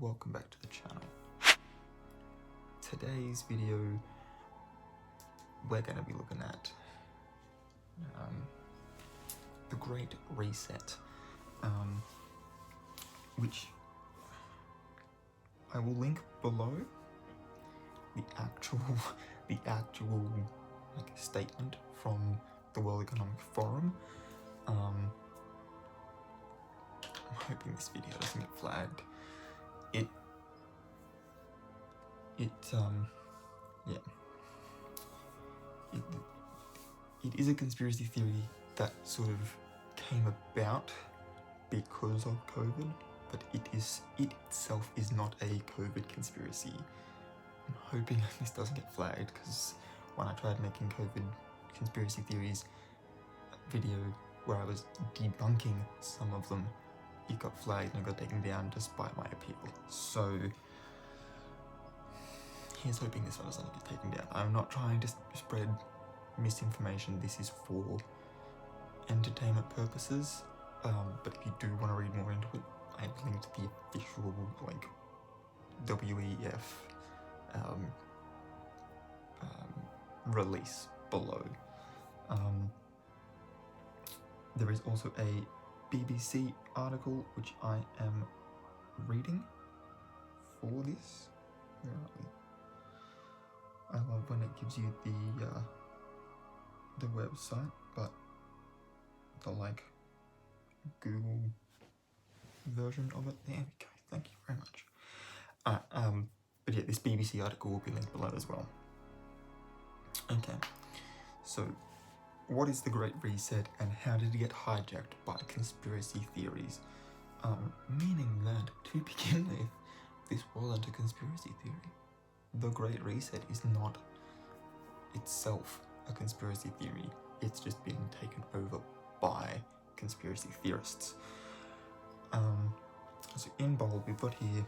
welcome back to the channel. Today's video, we're going to be looking at the Great Reset, which I will link below the actual statement from the World Economic Forum. I'm hoping this video doesn't get flagged. It is a conspiracy theory that sort of came about because of COVID, but it itself is not a COVID conspiracy. I'm hoping this doesn't get flagged, because when I tried making COVID conspiracy theories video where I was debunking some of them, it got flagged and got taken down despite my appeal. So here's hoping this one doesn't get taken down. I'm not trying to spread misinformation. This is for entertainment purposes, but if you do want to read more into it, I've linked the official WEF release below. There is also a BBC article which I am reading for this. Where are we? I love when it gives you the website, but the Google version of it. There we go. Thank you very much. But yeah, this BBC article will be linked below as well. Okay, so what is the Great Reset and how did it get hijacked by conspiracy theories? Meaning that, to begin with, this wasn't a conspiracy theory. The Great Reset is not itself a conspiracy theory. It's just been taken over by conspiracy theorists. So in bold, we've got here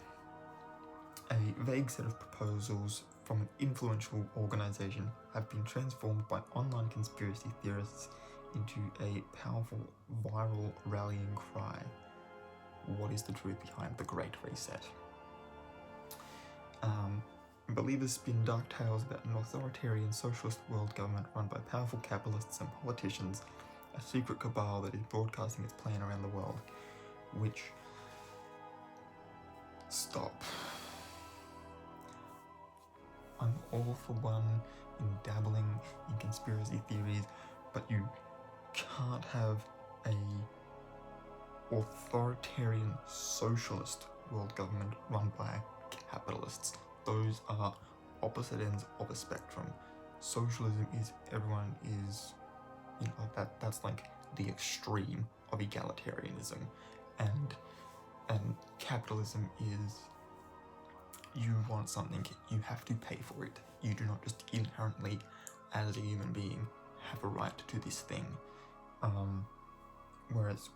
a vague set of proposals from an influential organisation have been transformed by online conspiracy theorists into a powerful viral rallying cry. What is the truth behind the Great Reset? Believers spin dark tales about an authoritarian socialist world government run by powerful capitalists and politicians, a secret cabal that is broadcasting its plan around the world, which... Stop. I'm all for one in dabbling in conspiracy theories, but you can't have a authoritarian socialist world government run by capitalists. Those are opposite ends of a spectrum. Socialism is everyone is, that's like the extreme of egalitarianism, and capitalism is you want something, you have to pay for it. You do not just inherently, as a human being, have a right to this thing. Whereas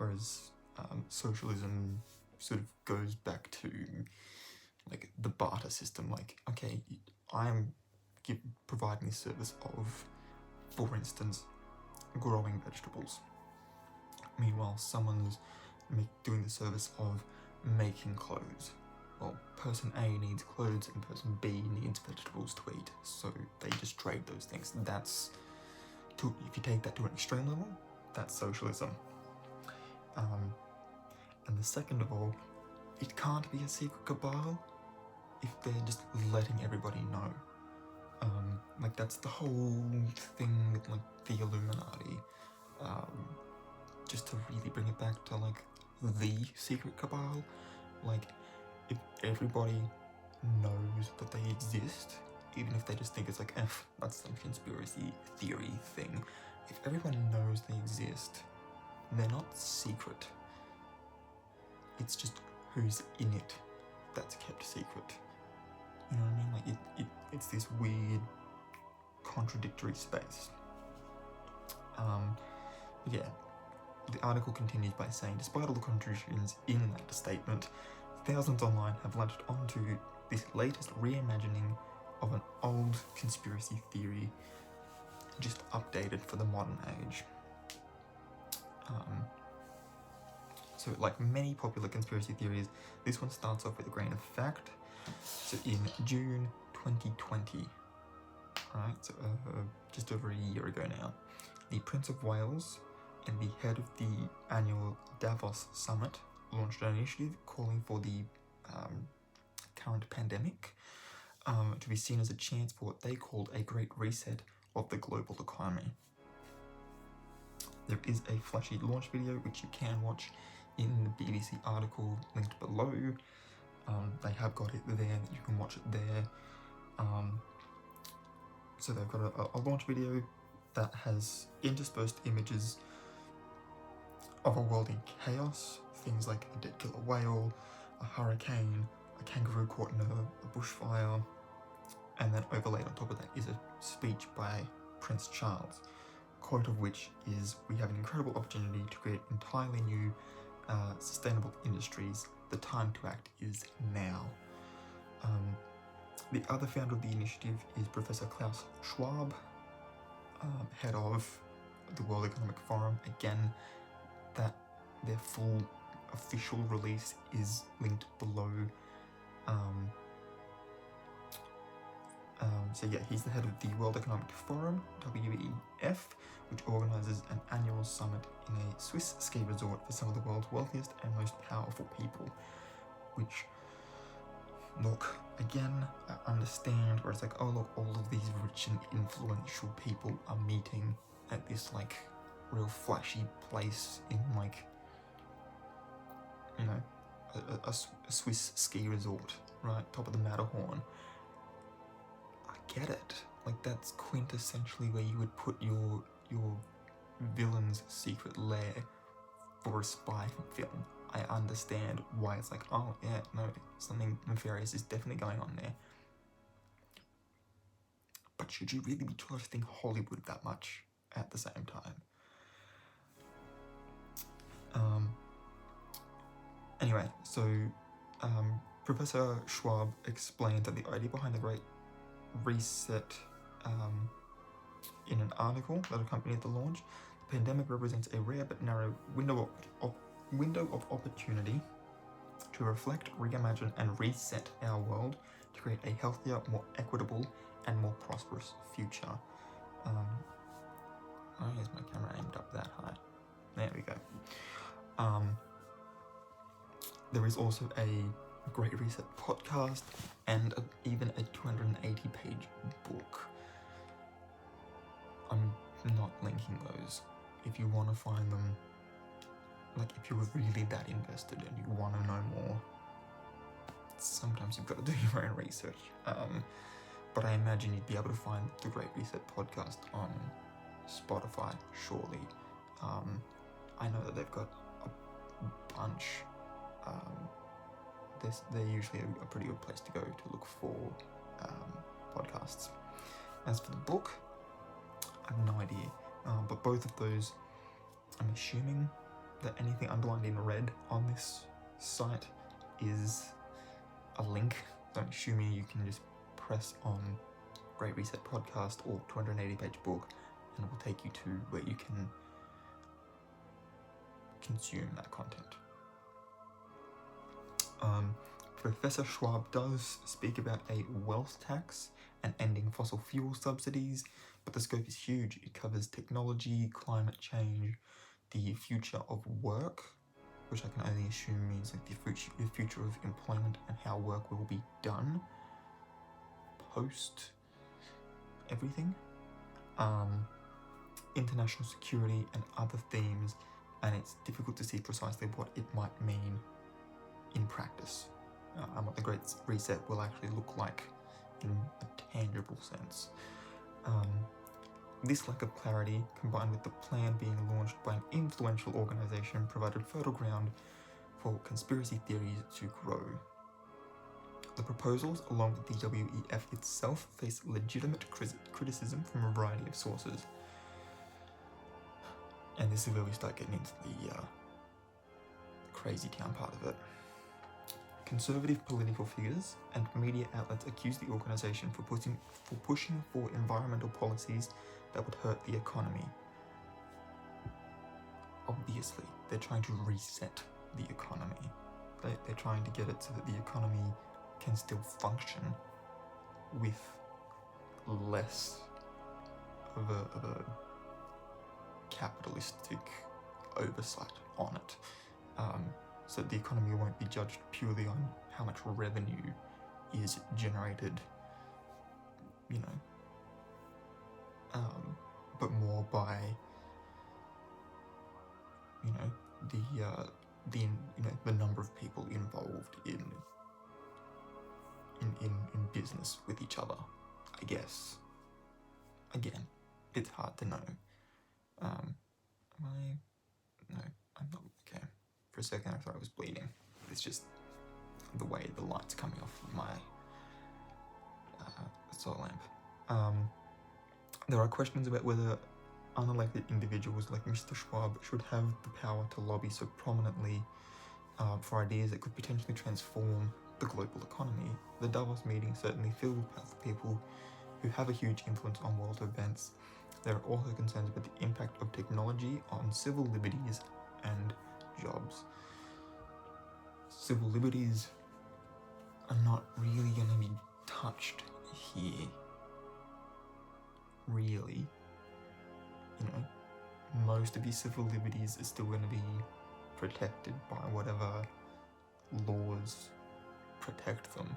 socialism sort of goes back to the barter system. Okay, I'm providing the service of, for instance, growing vegetables. Meanwhile, someone's doing the service of making clothes. Well, person A needs clothes and person B needs vegetables to eat, so they just trade those things. If you take that to an extreme level, that's socialism. And the second of all, it can't be a secret cabal if they're just letting everybody know. That's the whole thing with the Illuminati. Just to really bring it back to the secret cabal, if everybody knows that they exist, even if they just think it's that's some conspiracy theory thing, if everyone knows they exist, they're not secret. It's just who's in it that's kept secret. You know what I mean? It's this weird, contradictory space. Yeah. The article continues by saying, despite all the contradictions in that statement, thousands online have latched onto this latest reimagining of an old conspiracy theory, just updated for the modern age. So So like many popular conspiracy theories, this one starts off with a grain of fact. So in June 2020, right, so just over a year ago now, the Prince of Wales and the head of the annual Davos Summit launched an initiative calling for the current pandemic to be seen as a chance for what they called a great reset of the global economy. There is a flashy launch video which you can watch in the BBC article linked below. They have got it there, you can watch it there. So they've got a launch video that has interspersed images of a world in chaos, things like a dead killer whale, a hurricane, a kangaroo caught in a bushfire, and then overlaid on top of that is a speech by Prince Charles, quote of which is, "We have an incredible opportunity to create entirely new sustainable industries. The time to act is now." The other founder of the initiative is Professor Klaus Schwab, head of the World Economic Forum. Again, that their full official release is linked below. So yeah, he's the head of the World Economic Forum, WEF, which organises an annual summit in a Swiss ski resort for some of the world's wealthiest and most powerful people. Which, look, again, I understand where it's like, oh look, all of these rich and influential people are meeting at this like real flashy place in like, you know, a Swiss ski resort, right, top of the Matterhorn. I get it, like that's quintessentially where you would put your villain's secret lair for a spy film. I understand why it's like, oh yeah, no, something nefarious is definitely going on there. But should you really be trusting Hollywood that much at the same time? Anyway, so Professor Schwab explained that the idea behind the Great Reset in an article that accompanied the launch. The pandemic represents a rare but narrow window of opportunity to reflect, reimagine, and reset our world to create a healthier, more equitable, and more prosperous future. Oh, here's my camera aimed up that high. There we go. There is also a Great Reset podcast and even a 280-page book. I'm not linking those. If you want to find them, like if you're really that invested and you want to know more, sometimes you've got to do your own research. But I imagine you'd be able to find the Great Reset podcast on Spotify, surely. I know that they've got a bunch. They're usually a pretty good place to go to look for podcasts. As for the book, I have no idea, but both of those, I'm assuming that anything underlined in red on this site is a link. So I'm assuming you can just press on Great Reset podcast or 280-page book and it will take you to where you can consume that content. Professor Schwab does speak about a wealth tax and ending fossil fuel subsidies, but the scope is huge. It covers technology, climate change, the future of work, which I can only assume means like the future of employment and how work will be done post everything, international security and other themes, and it's difficult to see precisely what it might mean in practice, and what the Great Reset will actually look like in a tangible sense. This lack of clarity, combined with the plan being launched by an influential organisation, provided fertile ground for conspiracy theories to grow. The proposals, along with the WEF itself, face legitimate criticism from a variety of sources. And this is where we start getting into the crazy town part of it. Conservative political figures and media outlets accuse the organisation for pushing for environmental policies that would hurt the economy. Obviously, they're trying to reset the economy. They're trying to get it so that the economy can still function with less of a capitalistic oversight on it, so that the economy won't be judged purely on how much revenue is generated, but more by the number of people involved in business with each other, I guess. Again, it's hard to know. No, I'm not. Okay. For a second, I thought I was bleeding. It's just the way the light's coming off of my solar lamp. There are questions about whether unelected individuals like Mr. Schwab should have the power to lobby so prominently for ideas that could potentially transform the global economy. The Davos meeting certainly filled with powerful people who have a huge influence on world events. There are also concerns about the impact of technology on civil liberties and jobs. Civil liberties are not really going to be touched here. Really. Most of your civil liberties are still going to be protected by whatever laws protect them.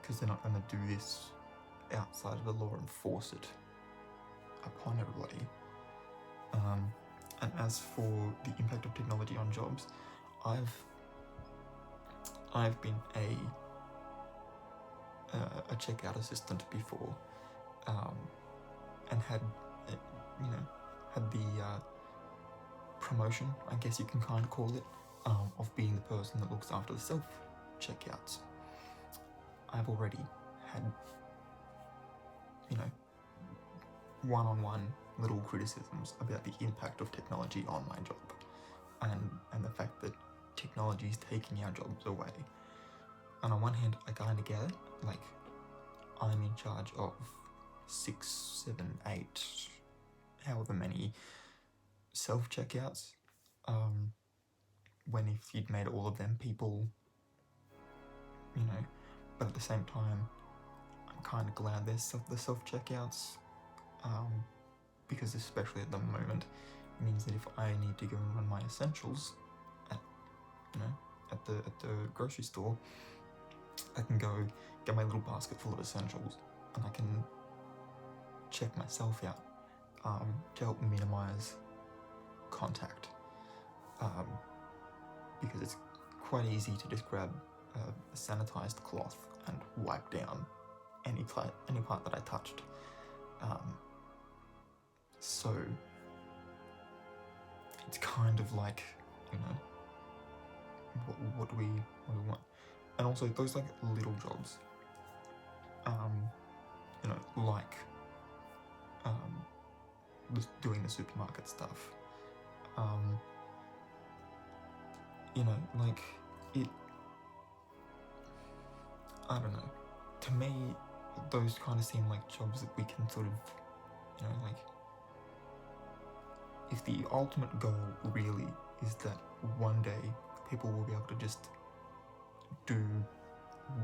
Because they're not going to do this outside of the law and force it upon everybody. And as for the impact of technology on jobs, I've been a checkout assistant before, and had the promotion, I guess you can kind of call it, of being the person that looks after the self-checkouts. I've already had, one-on-one little criticisms about the impact of technology on my job, and the fact that technology is taking our jobs away. And on one hand, I kind of get it. Like, I'm in charge of 6, 7, 8, however many self-checkouts, when if you'd made all of them people, but at the same time, I'm kind of glad there's the self-checkouts, because especially at the moment, it means that if I need to go and run my essentials at the grocery store, I can go get my little basket full of essentials, and I can check myself out, to help minimize contact, because it's quite easy to just grab a sanitized cloth and wipe down any part that I touched. So it's kind of like, what do we want? And also those like little jobs, like doing the supermarket stuff, like it, I don't know, to me those kind of seem like jobs that we can sort of, like, if the ultimate goal really is that one day people will be able to just do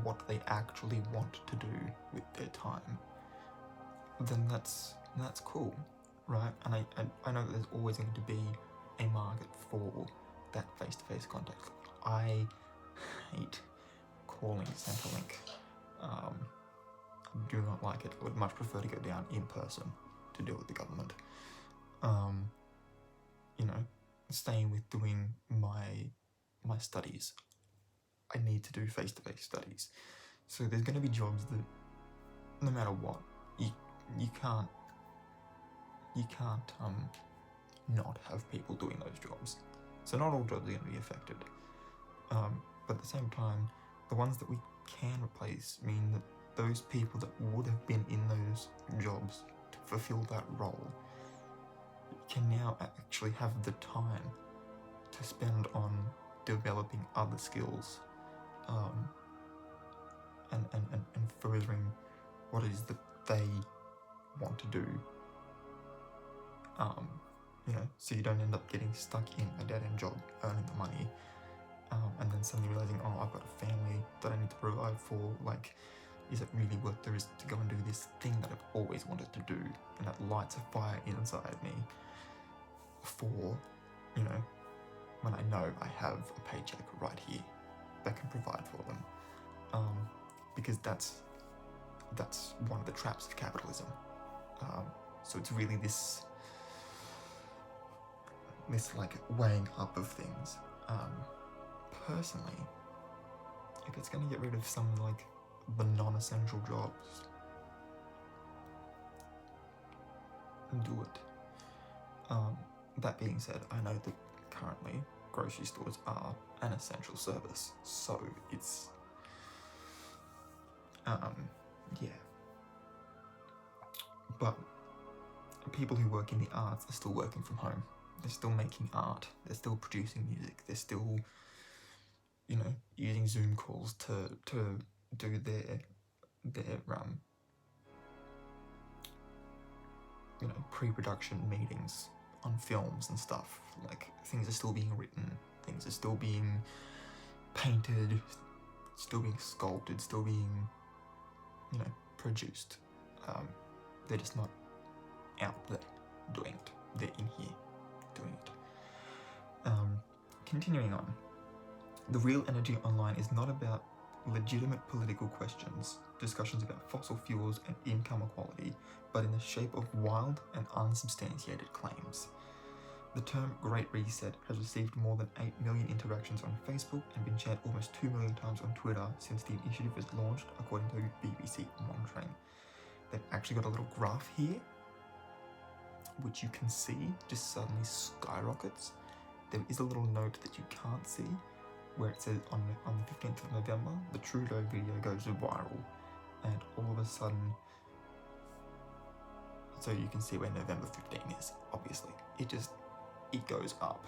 what they actually want to do with their time, then that's cool, right? And I know that there's always going to be a market for that face-to-face contact. I hate calling Centrelink. I do not like it. I would much prefer to go down in person to deal with the government. Staying with doing my studies, I need to do face-to-face studies. So there's going to be jobs that, no matter what, you can't not have people doing those jobs. So not all jobs are going to be affected. But at the same time, the ones that we can replace mean that those people that would have been in those jobs to fulfill that role can now actually have the time to spend on developing other skills, and furthering what it is that they want to do, so you don't end up getting stuck in a dead-end job, earning the money, and then suddenly realizing, oh, I've got a family that I need to provide for. Like, is it really worth the risk to go and do this thing that I've always wanted to do, and that lights a fire inside me for, when I know I have a paycheck right here that can provide for them? Because that's one of the traps of capitalism. So it's really this like weighing up of things. Personally, if it's going to get rid of some like the non-essential jobs, do it. That being said, I know that currently grocery stores are an essential service, so it's yeah. But people who work in the arts are still working from home. They're still making art. They're still producing music. They're still, using Zoom calls to do their pre-production meetings on films and stuff. Like, things are still being written. Things are still being painted. Still being sculpted. Still being, produced. They're just not out there doing it. They're in here doing it. Continuing on, the real energy online is not about legitimate political questions, discussions about fossil fuels and income equality, but in the shape of wild and unsubstantiated claims. The term Great Reset has received more than 8 million interactions on Facebook and been shared almost 2 million times on Twitter since the initiative was launched, according to BBC monitoring. They've actually got a little graph here, which you can see just suddenly skyrockets. There is a little note that you can't see, where it says on the 15th of November, the Trudeau video goes viral, and all of a sudden, so you can see where November 15 is, obviously. It goes up.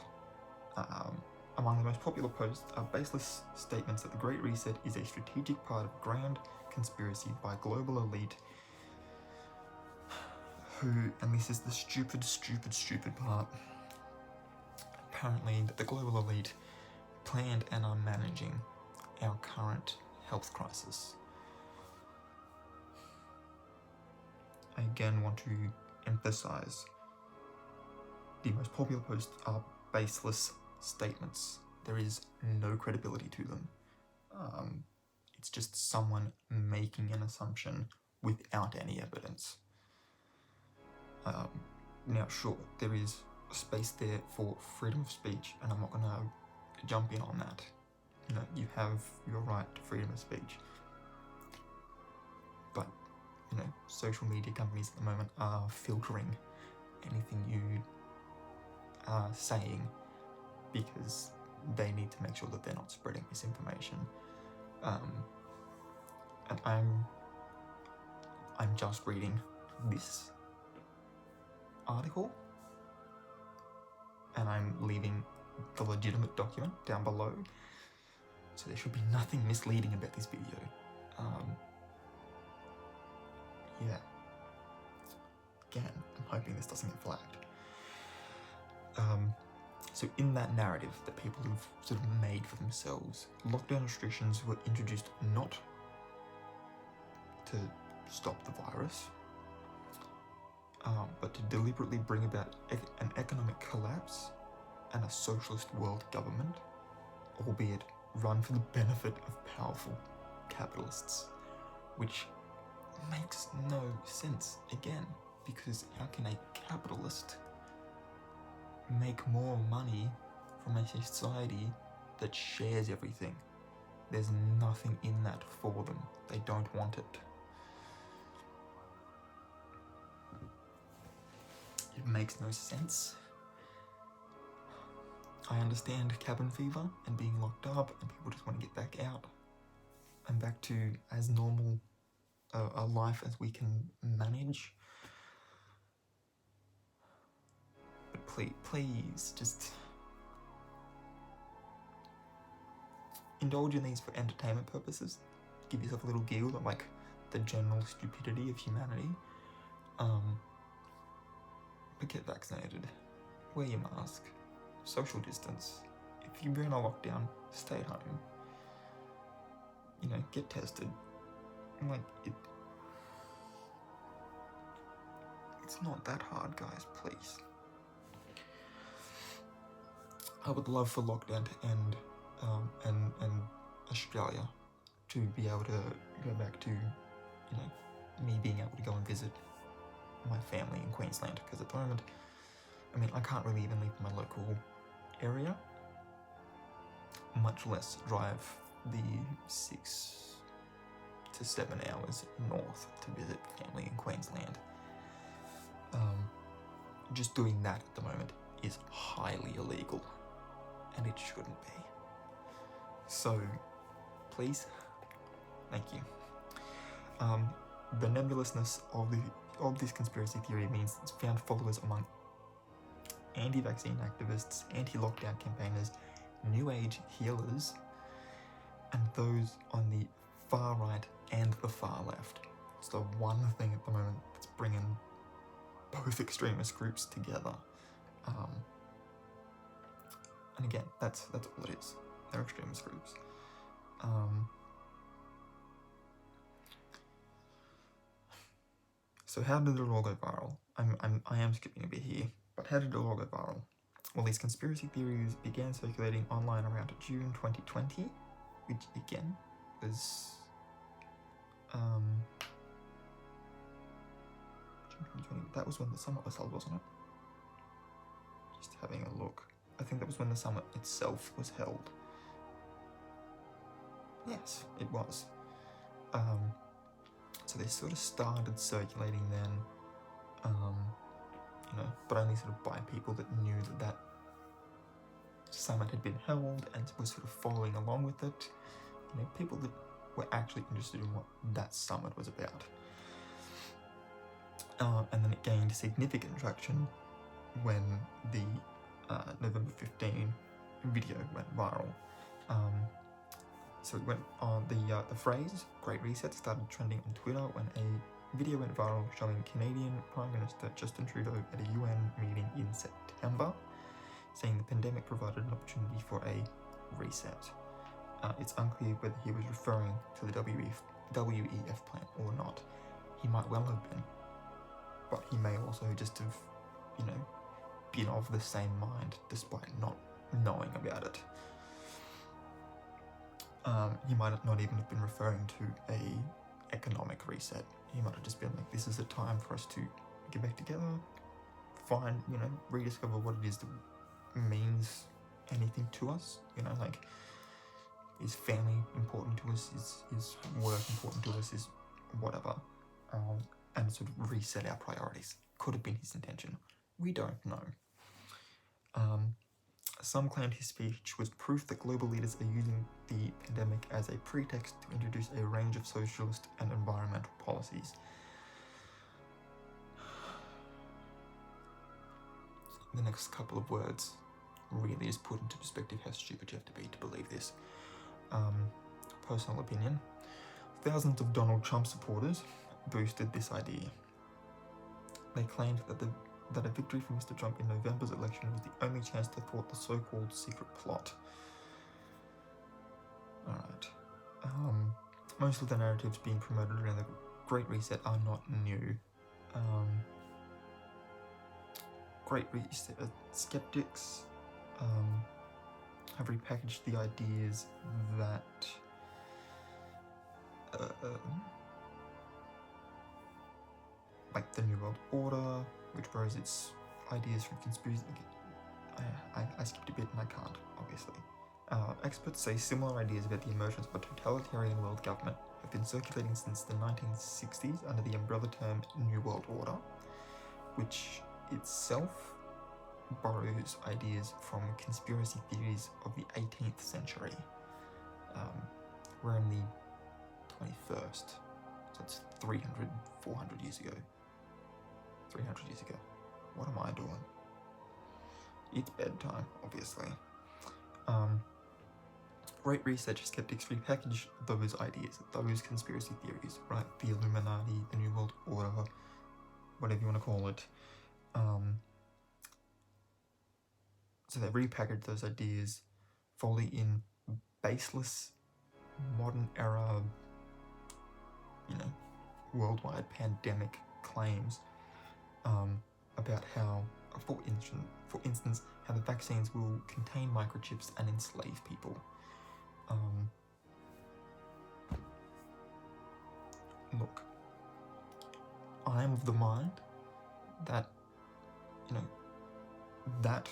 Among the most popular posts are baseless statements that the Great Reset is a strategic part of a grand conspiracy by global elite who, and this is the stupid part, apparently that the global elite planned and are managing our current health crisis. I again want to emphasize, the most popular posts are baseless statements. There is no credibility to them. It's just someone making an assumption without any evidence. Now, sure, there is a space there for freedom of speech, and I'm not going to jump in on that. You have your right to freedom of speech. But, social media companies at the moment are filtering anything you are saying because they need to make sure that they're not spreading misinformation. And I'm just reading this article, and I'm leaving the legitimate document down below, so there should be nothing misleading about this video. Yeah. Again, I'm hoping this doesn't get flagged. So in that narrative that people have sort of made for themselves, lockdown restrictions were introduced not to stop the virus, but to deliberately bring about an economic collapse and a socialist world government, albeit run for the benefit of powerful capitalists, which makes no sense, again, because how can a capitalist make more money from a society that shares everything? There's nothing in that for them. They don't want it. It makes no sense. I understand cabin fever and being locked up, and people just want to get back out and back to as normal a life as we can manage. But please, just indulge in these for entertainment purposes. Give yourself a little giggle at like the general stupidity of humanity. But get vaccinated. wear your mask, social distance. If you're in a lockdown, stay at home. You know, get tested. Like, it's not that hard, guys, please. I would love for lockdown to end, and Australia to be able to go back to, you know, me being able to go and visit my family in Queensland, because at the moment, I mean, I can't really even leave my local area, much less drive the 6 to 7 hours north to visit family in Queensland. Just doing that at the moment is highly illegal, and it shouldn't be. So, please, thank you. The nebulousness of this conspiracy theory means it's found followers among anti-vaccine activists, anti-lockdown campaigners, New Age healers, and those on the far right and the far left. It's the one thing at the moment that's bringing both extremist groups together. And again, that's all it is. They're extremist groups. So how did it all go viral? I am skipping a bit here, but how did it all go viral? Well, these conspiracy theories began circulating online around June 2020, which again was June 2020. That was when the summit was held, wasn't it? Just having a look. I think that was when the summit itself was held. Yes, it was. So they sort of started circulating then, you know, but only sort of by people that knew that summit had been held and were sort of following along with it. You know, people that were actually interested in what that summit was about. And then it gained significant traction when the November 15 video went viral. So it went on the phrase Great Reset started trending on Twitter when a video went viral showing Canadian Prime Minister Justin Trudeau at a UN meeting in September, saying the pandemic provided an opportunity for a reset. It's unclear whether he was referring to the WEF plan or not. He might well have been, but he may also just have, you know, been of the same mind despite not knowing about it. He might not even have been referring to a economic reset. He might have just been like, this is a time for us to get back together, find, you know, rediscover what it is that means anything to us. You know, like, is family important to us? Is work important to us? Is whatever. And sort of reset our priorities. Could have been his intention. We don't know. Some claimed his speech was proof that global leaders are using the pandemic as a pretext to introduce a range of socialist and environmental policies. The next couple of words really just put into perspective how stupid you have to be to believe this. Personal opinion. Thousands of Donald Trump supporters boosted this idea. They claimed that a victory for Mr. Trump in November's election was the only chance to thwart the so-called secret plot. Alright. Most of the narratives being promoted around the Great Reset are not new. Great Reset skeptics have repackaged the ideas that like the New World Order, which borrows its ideas from conspiracy. I skipped a bit and I can't, obviously. Experts say similar ideas about the emergence of a totalitarian world government have been circulating since the 1960s under the umbrella term New World Order, which itself borrows ideas from conspiracy theories of the 18th century. We're in the 21st, so it's 300, 400 years ago. 300 years ago. What am I doing? It's bedtime, obviously. Great Reset skeptics repackage those ideas, those conspiracy theories, right? The Illuminati, the New World Order, whatever you want to call it. So they repackaged those ideas, fully in baseless, modern era, worldwide pandemic claims about how, for instance, how the vaccines will contain microchips and enslave people. Look, I am of the mind that, that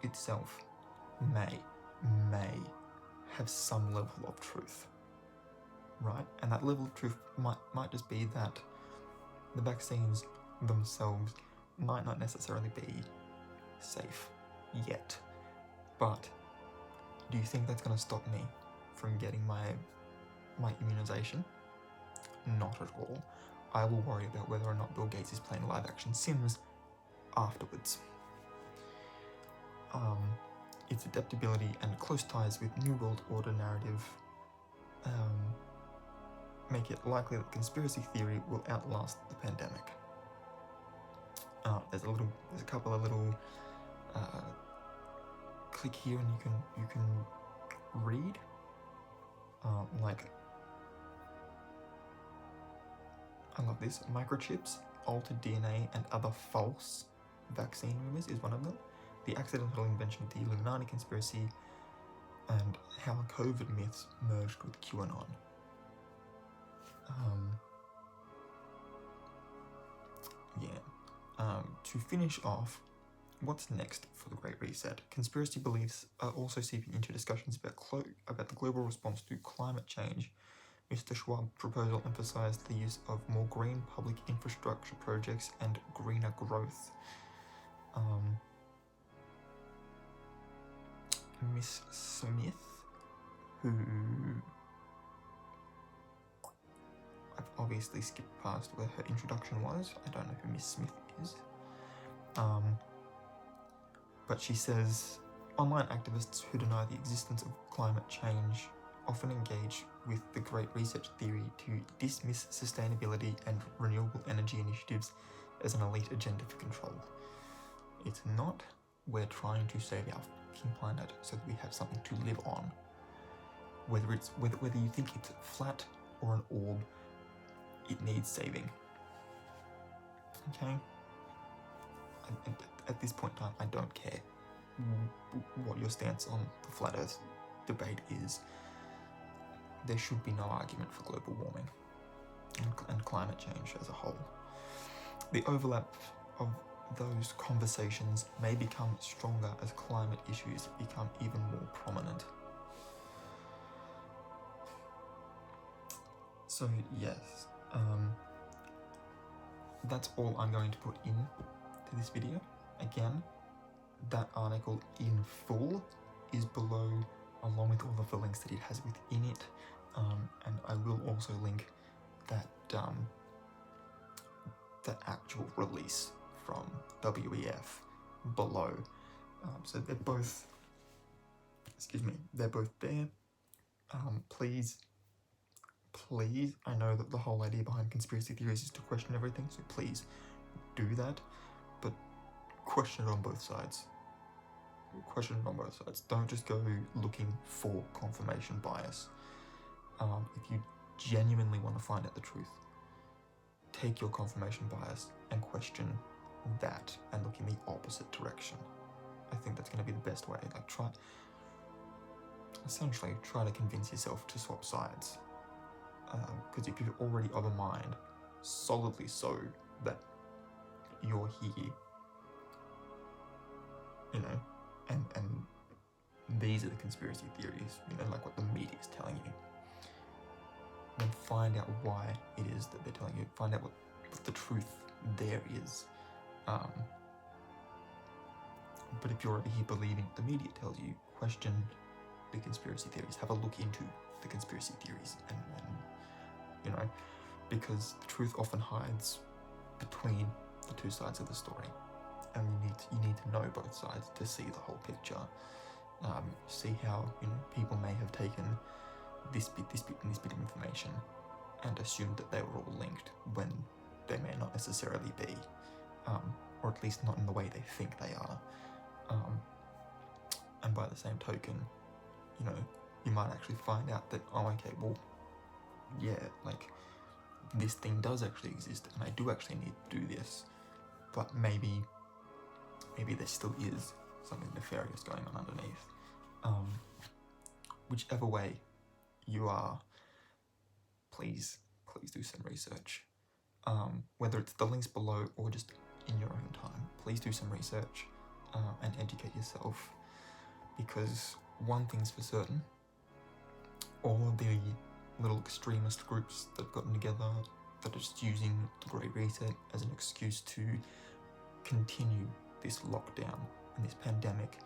itself may have some level of truth, right? And that level of truth might just be that the vaccines themselves might not necessarily be safe yet. But do you think that's going to stop me from getting my immunization? Not at all. I will worry about whether or not Bill Gates is playing live action Sims afterwards. Its adaptability and close ties with New World Order narrative make it likely that conspiracy theory will outlast the pandemic. There's a couple of little click here, and you can read like, I love this. Microchips, altered DNA, and other false vaccine rumors is one of them. The accidental invention of the Illuminati conspiracy, and how COVID myths merged with QAnon. To finish off, what's next for the Great Reset? Conspiracy beliefs are also seeping into discussions about the global response to climate change. Mr. Schwab's proposal emphasized the use of more green public infrastructure projects and greener growth. Miss Smith, who I've obviously skipped past where her introduction was. I don't know who Miss Smith is. But she says, online activists who deny the existence of climate change often engage with the Great Reset theory to dismiss sustainability and renewable energy initiatives as an elite agenda for control. It's not. We're trying to save our fucking planet so that we have something to live on. Whether you think it's flat or an orb, it needs saving. Okay? At this point in time, I don't care what your stance on the flat Earth debate is. There should be no argument for global warming and climate change as a whole. The overlap of those conversations may become stronger as climate issues become even more prominent. So yes, that's all I'm going to put in to this video. Again, that article in full is below, along with all of the links that it has within it, and I will also link that the actual release from WEF below. So they're both, they're both there. Please, I know that the whole idea behind conspiracy theories is to question everything, so please do that, but question it on both sides. Question it on both sides. Don't just go looking for confirmation bias. If you genuinely want to find out the truth, take your confirmation bias and question that and look in the opposite direction. I think that's going to be the best way. Like, try to convince yourself to swap sides. Because if you're already of a mind, solidly so, that you're here, and these are the conspiracy theories, like what the media is telling you, then find out why it is that they're telling you. Find out what the truth there is. But if you're already here believing what the media tells you, question the conspiracy theories. Have a look into the conspiracy theories, and because the truth often hides between the two sides of the story, and you need to know both sides to see the whole picture. See how people may have taken this bit, and this bit of information and assumed that they were all linked when they may not necessarily be, or at least not in the way they think they are. and by the same token, you know, you might actually find out that, oh, okay, well, yeah, like, this thing does actually exist, and I do actually need to do this, but maybe there still is something nefarious going on underneath. Whichever way you are, please do some research. Whether it's the links below or just in your own time, please do some research and educate yourself, because one thing's for certain, all the little extremist groups that have gotten together that are just using the Great Reset as an excuse to continue this lockdown and this pandemic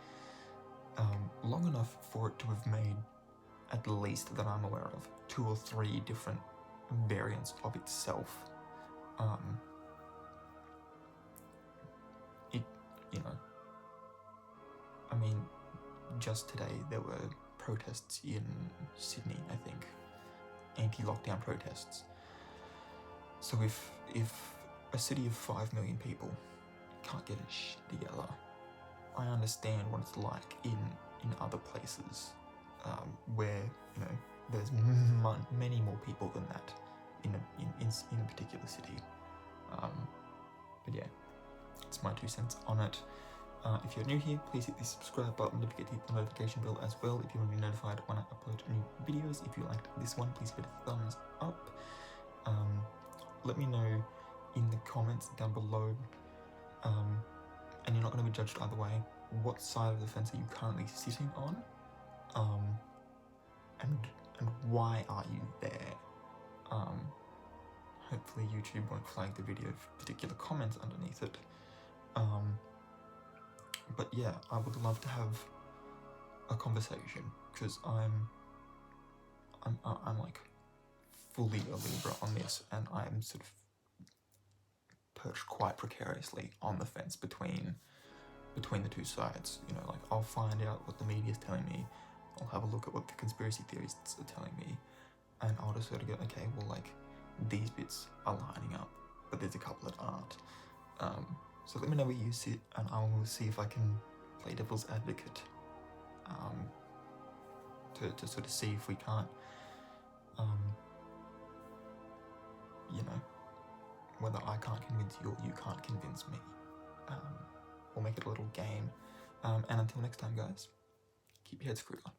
long enough for it to have made, at least that I'm aware of, 2 or 3 different variants of itself. You know, I mean, just today there were protests in Sydney, I think, anti-lockdown protests. So if a city of 5 million people can't get its shit together, I understand what it's like in other places where, you know, there's many more people than that in a particular city. But yeah, it's my 2 cents on it. If you're new here, please hit the subscribe button. Don't forget to hit the notification bell as well if you want to be notified when I upload new videos. If you liked this one, please give it a thumbs up. Let me know in the comments down below, and you're not going to be judged either way, what side of the fence are you currently sitting on, and why are you there? Hopefully YouTube won't flag the video for particular comments underneath it. But yeah, I would love to have a conversation, because I'm like fully a Libra on this, and I'm sort of perched quite precariously on the fence between the 2 sides. You know, like, I'll find out what the media is telling me, I'll have a look at what the conspiracy theorists are telling me, and I'll just sort of go, okay, well, like, these bits are lining up, but there's a couple that aren't. So let me know where you sit, and I will see if I can play devil's advocate to sort of see if we can't, you know, whether I can't convince you or you can't convince me. We'll make it a little game. And until next time, guys, keep your heads screwed on.